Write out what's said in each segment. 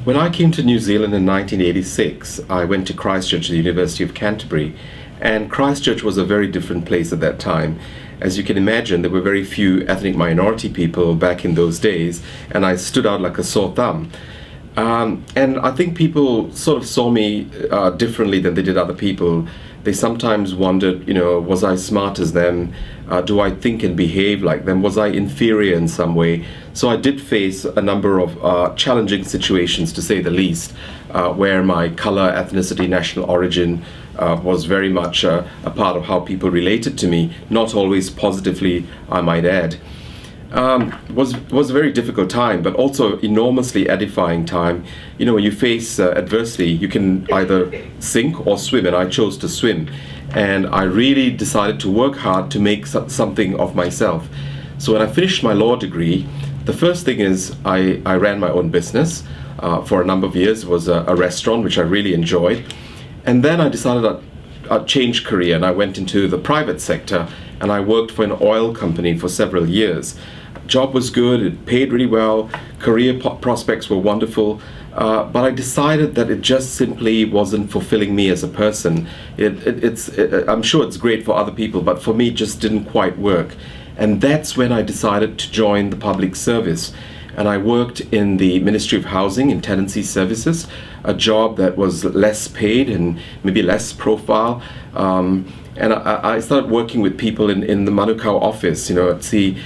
When I came to New Zealand in 1986, I went to Christchurch, the University of Canterbury, and Christchurch was a very different place at that time. As you can imagine, there were very few ethnic minority people back in those days, and I stood out like a sore thumb. And I think people sort of saw me differently than they did other people. They sometimes wondered, was I smart as them? Do I think and behave like them? Was I inferior in some way? So I did face a number of challenging situations, to say the least, where my color, ethnicity, national origin was very much a part of how people related to me, not always positively, I might add. Was a very difficult time, but also enormously edifying time. When you face adversity, you can either sink or swim, and I chose to swim. And I really decided to work hard to make something of myself. So when I finished my law degree, the first thing is I ran my own business for a number of years. It was a restaurant, which I really enjoyed. And then I decided I'd change career, and I went into the private sector, and I worked for an oil company for several years. Job was good, it paid really well, career prospects were wonderful, but I decided that it just simply wasn't fulfilling me as a person. I'm sure it's great for other people, but for me it just didn't quite work. And that's when I decided to join the public service. And I worked in the Ministry of Housing and Tenancy Services, a job that was less paid and maybe less profile. And I started working with people in the Manukau office. I'd see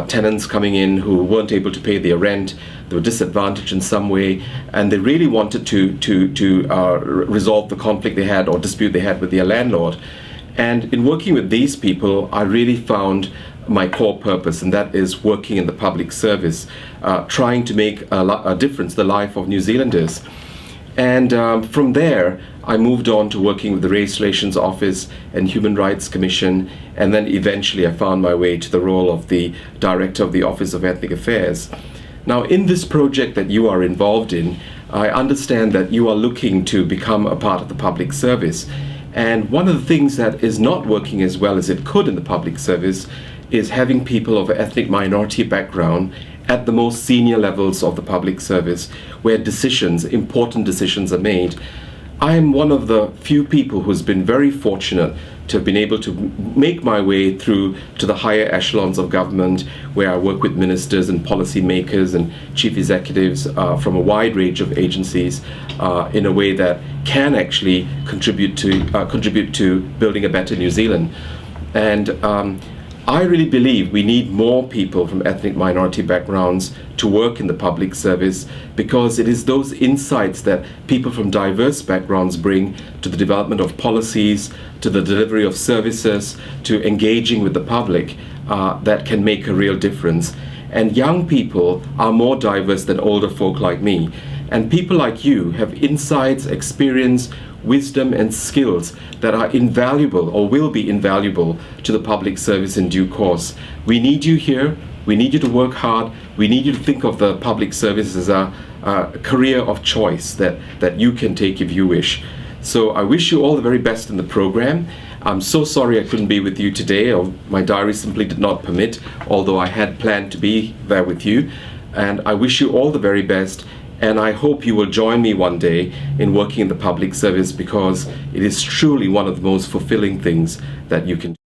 tenants coming in who weren't able to pay their rent. They were disadvantaged in some way, and they really wanted to resolve the conflict they had or dispute they had with their landlord. And in working with these people, I really found my core purpose, and that is working in the public service, trying to make a difference in the life of New Zealanders. And from there, I moved on to working with the Race Relations Office and Human Rights Commission, and then eventually I found my way to the role of the Director of the Office of Ethnic Affairs. Now, in this project that you are involved in, I understand that you are looking to become a part of the public service. And one of the things that is not working as well as it could in the public service is having people of ethnic minority background at the most senior levels of the public service, where important decisions are made. I am one of the few people who's been very fortunate to have been able to make my way through to the higher echelons of government, where I work with ministers and policymakers and chief executives from a wide range of agencies in a way that can actually contribute to building a better New Zealand. And I really believe we need more people from ethnic minority backgrounds to work in the public service, because it is those insights that people from diverse backgrounds bring to the development of policies, to the delivery of services, to engaging with the public that can make a real difference. And young people are more diverse than older folk like me. And people like you have insights, experience, wisdom and skills that are invaluable or will be invaluable to the public service in due course. We need you here. We need you to work hard. We need you to think of the public service as a career of choice that you can take if you wish. So I wish you all the very best in the program. I'm so sorry I couldn't be with you today, or my diary simply did not permit, although I had planned to be there with you. And I wish you all the very best. And I hope you will join me one day in working in the public service, because it is truly one of the most fulfilling things that you can do.